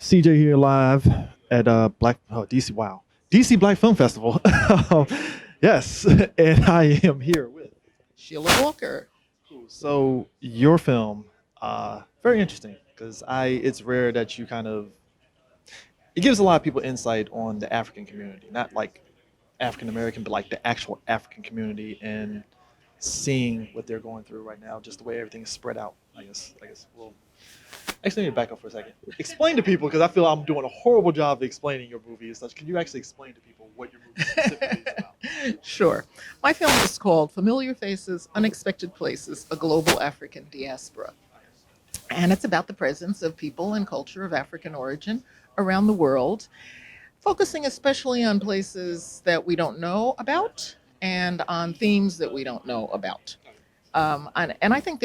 CJ here live at DC. Wow, DC Black Film Festival. Yes, and I am here with. Sheila Walker. So your film, very interesting because I. It's rare that you kind of. It gives a lot of people insight on the African community, not like African American, but like the actual African community and seeing what they're going through right now, just the way everything is spread out. I guess. Well, actually, let me back up for a second. Explain to people, because I feel I'm doing a horrible job of explaining your movie and such. Can you actually explain to people what your movie specifically is about? Sure. My film is called Familiar Faces, Unexpected Places, A Global African Diaspora. And it's about the presence of people and culture of African origin around the world, focusing especially on places that we don't know about and on themes that we don't know about. And I think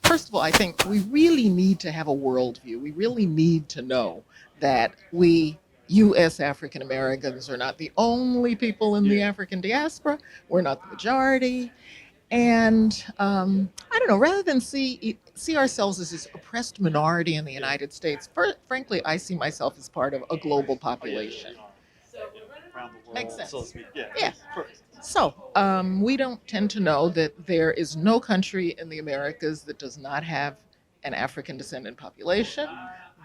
first of all, I think we really need to have a worldview. We really need to know that U.S. African Americans are not the only people in the African diaspora. We're not the majority. And I don't know, rather than see ourselves as this oppressed minority in the United States, frankly, I see myself as part of a global population. Around the world, Makes sense. so to speak. Yeah. Yeah. First. So, we don't tend to know that there is no country in the Americas that does not have an African descendant population.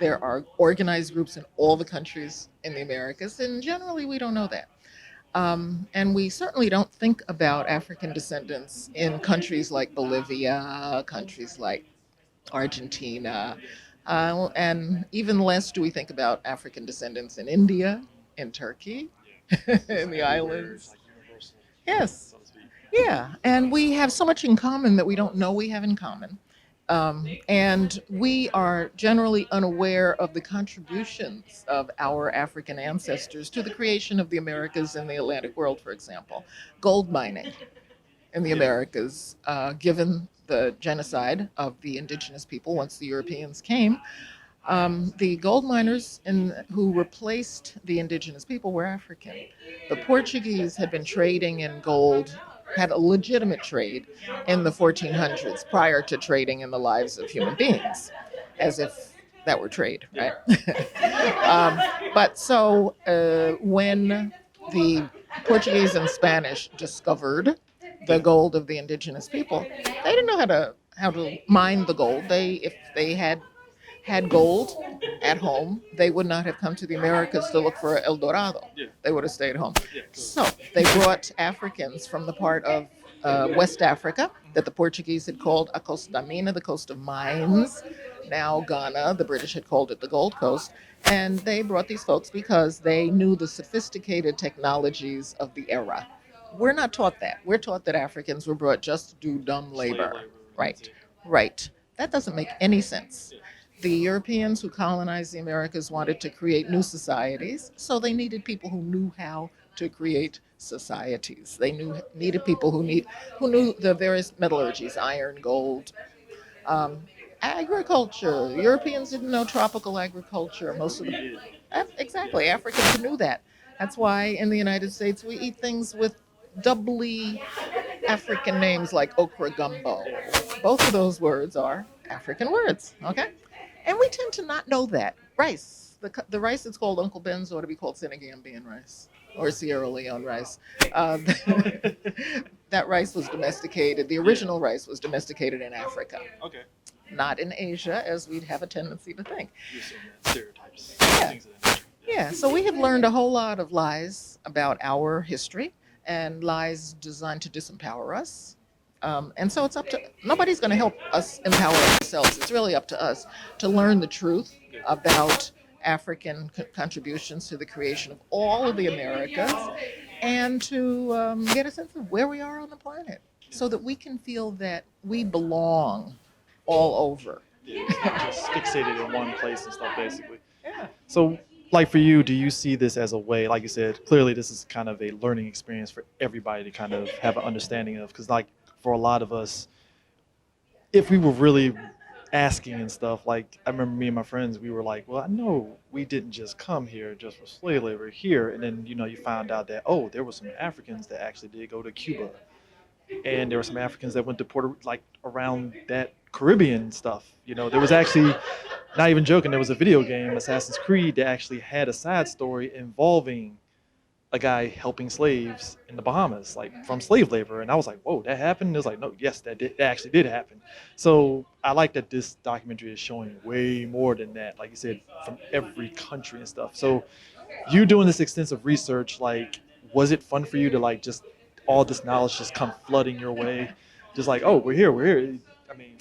There are organized groups in all the countries in the Americas, and generally we don't know that. And we certainly don't think about African descendants in countries like Bolivia, countries like Argentina, and even less do we think about African descendants in India, in Turkey, in the islands. Like universal, Yes. so to speak. Yeah, and we have so much in common that we don't know we have in common. And we are generally unaware of the contributions of our African ancestors to the creation of the Americas and the Atlantic world, for example. Gold mining in the Americas, given the genocide of the indigenous people once the Europeans came. The gold miners who replaced the indigenous people were African. The Portuguese had been trading in gold, had a legitimate trade in the 1400s prior to trading in the lives of human beings, as if that were trade, right? But when the Portuguese and Spanish discovered the gold of the indigenous people, they didn't know how to mine the gold. If they had gold at home, they would not have come to the Americas to look for El Dorado. Yeah. They would have stayed home. Yeah. So they brought Africans from the part of West Africa that the Portuguese had called a Costa Mina, the coast of mines. Now Ghana, the British had called it the Gold Coast. And they brought these folks because they knew the sophisticated technologies of the era. We're not taught that. We're taught that Africans were brought just to do dumb labor. Slave labor. Right, right. That doesn't make any sense. The Europeans who colonized the Americas wanted to create new societies, so they needed people who knew how to create societies. Needed people who knew the various metallurgies, iron, gold, um, agriculture. Europeans didn't know tropical agriculture. Most of the exactly Africans knew that. That's why in the United States we eat things with doubly African names like okra gumbo. Both of those words are African words, okay? And we tend to not know that. Rice, the rice that's called Uncle Ben's ought to be called Senegambian rice or Sierra Leone rice. Uh, that rice was domesticated, the original rice was domesticated in Africa, Okay. not in Asia, as we'd have a tendency to think. You're saying that stereotypes. Yeah. Things of that nature. Yeah, so we have learned a whole lot of lies about our history and lies designed to disempower us. And so it's up to nobody's going to help us empower ourselves. It's really up to us to learn the truth about African contributions to the creation of all of the Americas and to get a sense of where we are on the planet so that we can feel that we belong all over. Yeah. Not just fixated in one place and stuff, basically. Yeah. So, like for you, do you see this as a way, like you said, clearly this is kind of a learning experience for everybody to kind of have an understanding of? Because, like, for a lot of us, if we were really asking and stuff, like, I remember me and my friends, we were like, well, I know we didn't just come here just for slave labor here. And then, you found out that, oh, there were some Africans that actually did go to Cuba. And there were some Africans that went to Puerto, like, around that Caribbean stuff. There was actually not even joking, there was a video game, Assassin's Creed, that actually had a side story involving a guy helping slaves in the Bahamas, like from slave labor. And I was like, whoa, that happened? It was like, no, yes, that actually did happen. So I like that this documentary is showing way more than that. Like you said, from every country and stuff. So you doing this extensive research, like, was it fun for you to like just all this knowledge just come flooding your way? Just like, oh, we're here. I mean,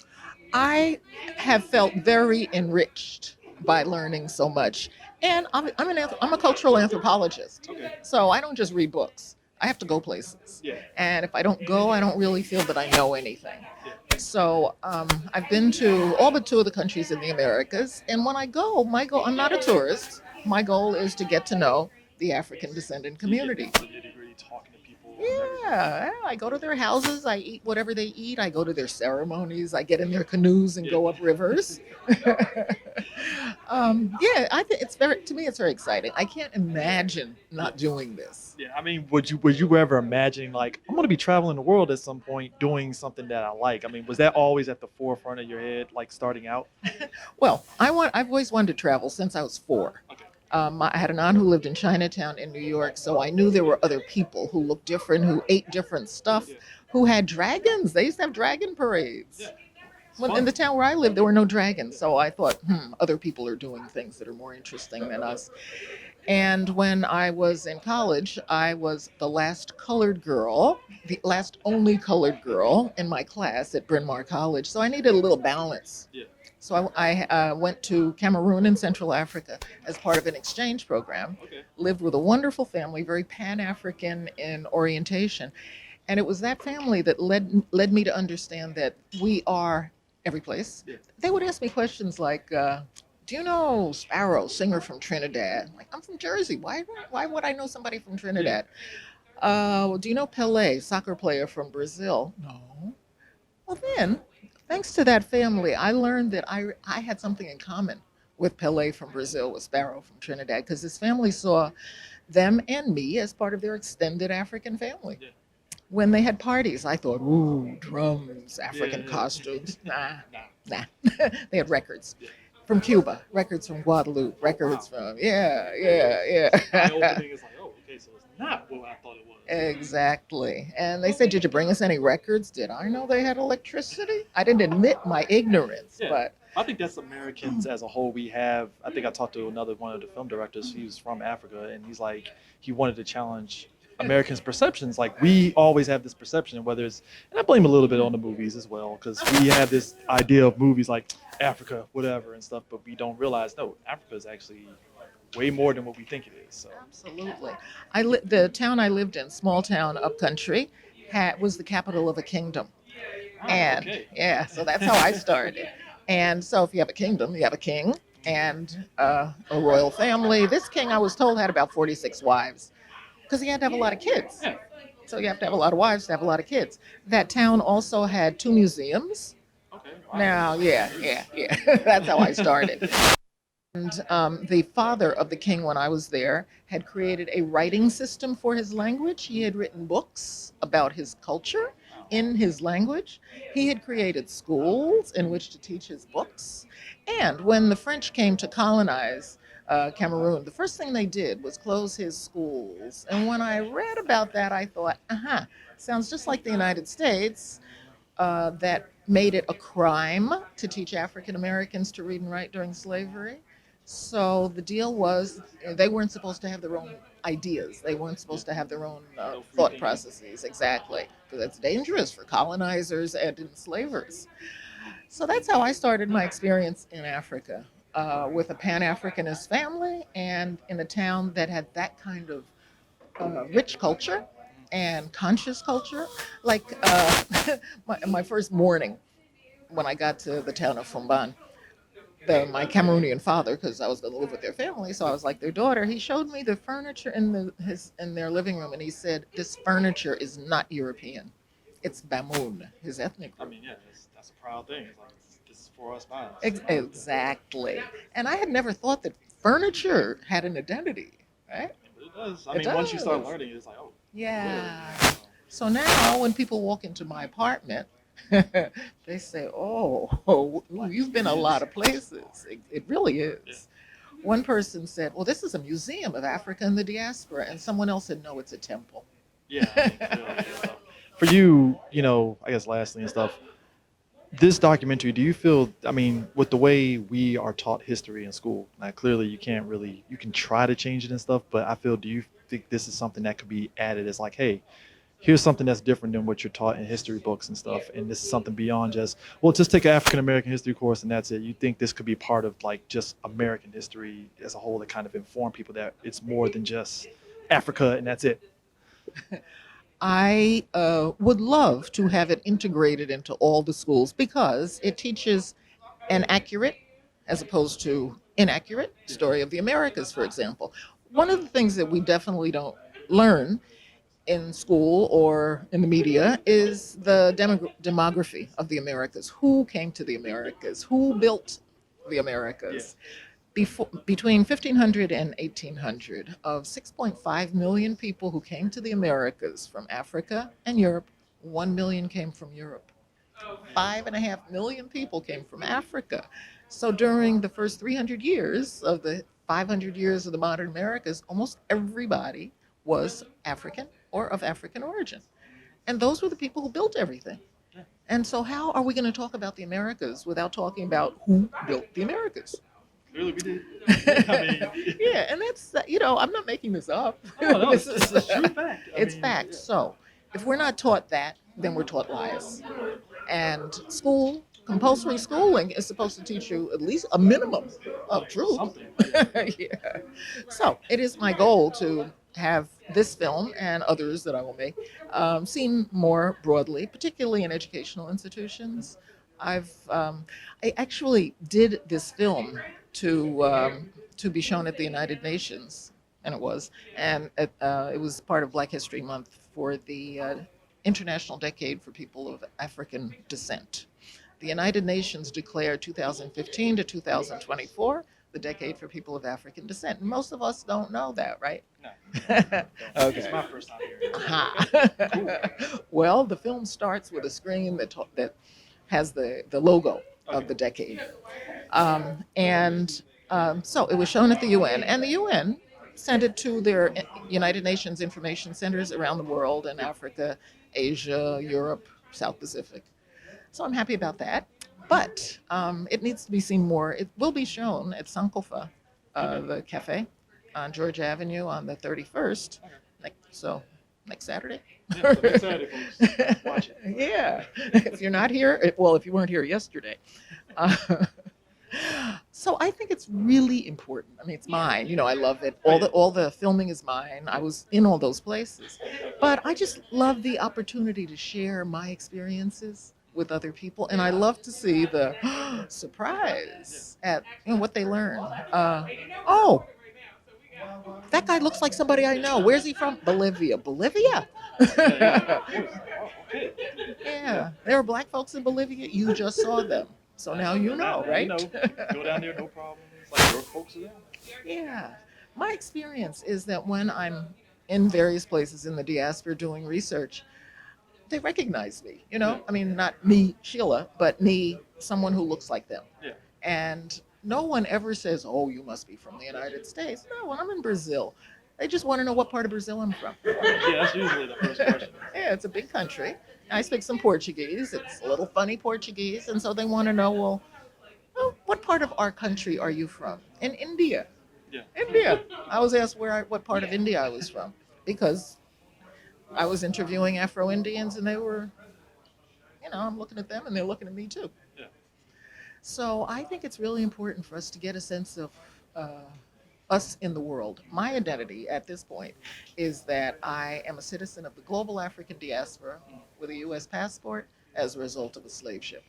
I have felt very enriched by learning so much. And I'm a cultural anthropologist. okay, So I don't just read books, I have to go places. yeah, And if I don't go, I don't really feel that I know anything. yeah, So I've been to all but two of the countries in the Americas. And when I go, I'm not a tourist. My goal is to get to know the African descendant you get community. into the nitty gritty talking to people and everything. Yeah, I go to their houses. I eat whatever they eat. I go to their ceremonies. I get in their canoes and Yeah. go up rivers. Yeah, I think to me, it's very exciting. I can't imagine not doing this. Yeah, I mean, would you ever imagine like I'm gonna be traveling the world at some point doing something that I like? I mean, was that always at the forefront of your head, like starting out? Well, I've always wanted to travel since I was 4. Okay. I had an aunt who lived in Chinatown in New York, so I knew there were other people who looked different, who ate different stuff, Yeah. who had dragons. They used to have dragon parades. Yeah. It's Well, fun. in the town where I lived, there were no dragons, so I thought, other people are doing things that are more interesting than us. And when I was in college, I was the last colored girl, the last only colored girl in my class at Bryn Mawr College, so I needed a little balance. Yeah. So I went to Cameroon in Central Africa as part of an exchange program, Okay. lived with a wonderful family, very Pan-African in orientation. And it was that family that led me to understand that we are every place. Yeah. They would ask me questions like, do you know Sparrow, singer from Trinidad? I'm like, I'm from Jersey. Why would I know somebody from Trinidad? Do you know Pelé, soccer player from Brazil? No. Well, then, thanks to that family, I learned that I had something in common with Pelé from Brazil, with Sparrow from Trinidad, because his family saw them and me as part of their extended African family. Yeah. When they had parties, I thought, ooh, drums, African Yeah. costumes. Nah, Nah. nah. They had records Yeah. from Cuba, records from Guadeloupe, records Wow. from, yeah. Eye opening is like, oh, okay, so it's not what I thought it was. Exactly. And they said, did you bring us any records? Did I know they had electricity? I didn't admit my ignorance, Yeah. but I think that's Americans as a whole. We have. I think I talked to another one of the film directors. He was from Africa, and he's like, he wanted to challenge Americans' perceptions. Like we always have this perception, whether it's, and I blame a little bit on the movies as well, because we have this idea of movies like Africa, whatever, and stuff, but we don't realize no, Africa is actually way more than what we think it is. So absolutely. The town I lived in, small town upcountry, was the capital of a kingdom. And okay. yeah, so that's how I started. And so if you have a kingdom, you have a king and a royal family. This king, I was told, had about 46 wives because he had to have a lot of kids. Yeah. So you have to have a lot of wives to have a lot of kids. That town also had 2 museums. Okay. Wow. Now, yeah. That's how I started. And the father of the king, when I was there, had created a writing system for his language. He had written books about his culture in his language. He had created schools in which to teach his books. And when the French came to colonize Cameroon, the first thing they did was close his schools. And when I read about that, I thought, sounds just like the United States, that made it a crime to teach African Americans to read and write during slavery. So the deal was they weren't supposed to have their own ideas. They weren't supposed to have their own No free thought thinking. processes, exactly, because that's dangerous for colonizers and enslavers. So that's how I started my experience in Africa, with a Pan-Africanist family and in a town that had that kind of rich culture and conscious culture. Like my first morning when I got to the town of Fumban, my Cameroonian father, because I was going to live with their family, so I was like their daughter. He showed me the furniture in their living room, and he said, "This furniture is not European. It's Bamoun, his ethnic I group." mean, yeah, that's a proud thing. It's like this is for us, by us. Exactly. And I had never thought that furniture had an identity, right? But it does. I It mean, once you start does. learning, it's like, oh, Yeah. really? So now when people walk into my apartment, They say, oh, you've been a lot of places. It really Yeah. is. One person said, well, this is a museum of Africa and the diaspora. And someone else said, no, it's a temple. Yeah, I mean, clearly. So, for you, I guess lastly and stuff, this documentary, do you feel, I mean, with the way we are taught history in school, now clearly you can't really, you can try to change it and stuff, but I feel, do you think this is something that could be added as like, hey, here's something that's different than what you're taught in history books and stuff, and this is something beyond just, well, just take an African American history course and that's it. You think this could be part of like just American history as a whole to kind of inform people that it's more than just Africa and that's it? I would love to have it integrated into all the schools because it teaches an accurate, as opposed to inaccurate, story of the Americas, for example. One of the things that we definitely don't learn in school or in the media is the demography of the Americas. Who came to the Americas? Who built the Yeah. Americas? Between 1500 and 1800, of 6.5 million people who came to the Americas from Africa and Europe, 1 million came from Europe. 5.5 million people came from Africa. So during the first 300 years of the 500 years of the modern Americas, almost everybody was African or of African origin. And those were the people who built everything. And so, how are we going to talk about the Americas without talking about who built the Americas? Clearly we did. I mean, Yeah, and that's I'm not making this up. oh no, This it's is a true fact. I it's mean, fact. yeah. So if we're not taught that, then we're taught lies. And school, compulsory schooling, is supposed to teach you at least a minimum of truth. Something. Yeah. Yeah. So it is my goal to have this film and others that I will make seen more broadly, particularly in educational institutions. I actually did this film to be shown at the United Nations, and it was part of Black History Month for the International Decade for People of African Descent. The United Nations declared 2015 to 2024 the decade for people of African descent. And most of us don't know that, right? No. It's Okay. my first time hearing it. Aha. Well, the film starts with a screen that has the logo of the decade. So it was shown at the UN, and the UN sent it to their United Nations information centers around the world in Africa, Asia, Europe, South Pacific. So I'm happy about that. But it needs to be seen more. It will be shown at Sankofa, the cafe on George Avenue on the 31st. So next Saturday. Yeah, so next Saturday, folks. Watch it. Yeah. If you're not here, well, if you weren't here yesterday. Uh, so I think it's really important. I mean, it's mine. I love it. All the filming is mine. I was in all those places, but I just love the opportunity to share my experiences with other people, and I love to see the surprise at what they learn. Oh, that guy looks like somebody I know. Where's he from? Bolivia. Bolivia? Yeah, there are black folks in Bolivia. You just saw them. So now you know, right? Go down there, no problem. It's like your folks are there. Yeah. My experience is that when I'm in various places in the diaspora doing research, they recognize me, I mean, not me, Sheila, but me, someone who looks like them. Yeah. And no one ever says, oh, you must be from the United States. No, when I'm in Brazil, they just want to know what part of Brazil I'm from. Yeah, that's usually the first question. Yeah, it's a big country. I speak some Portuguese. It's a little funny Portuguese. And so they want to know, well, what part of our country are you from? In India. Yeah. India. I was asked what part of India I was from because I was interviewing Afro-Indians and they were, I'm looking at them and they're looking at me too. Yeah. So I think it's really important for us to get a sense of us in the world. My identity at this point is that I am a citizen of the global African diaspora with a U.S. passport as a result of a slave ship.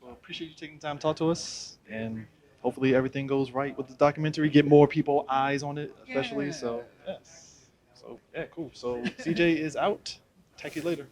Well, appreciate you taking the time to talk to us, and hopefully everything goes right with the documentary. Get more people eyes on it, especially. Yeah. So yes. So yeah, cool. So CJ is out. Talk to you later.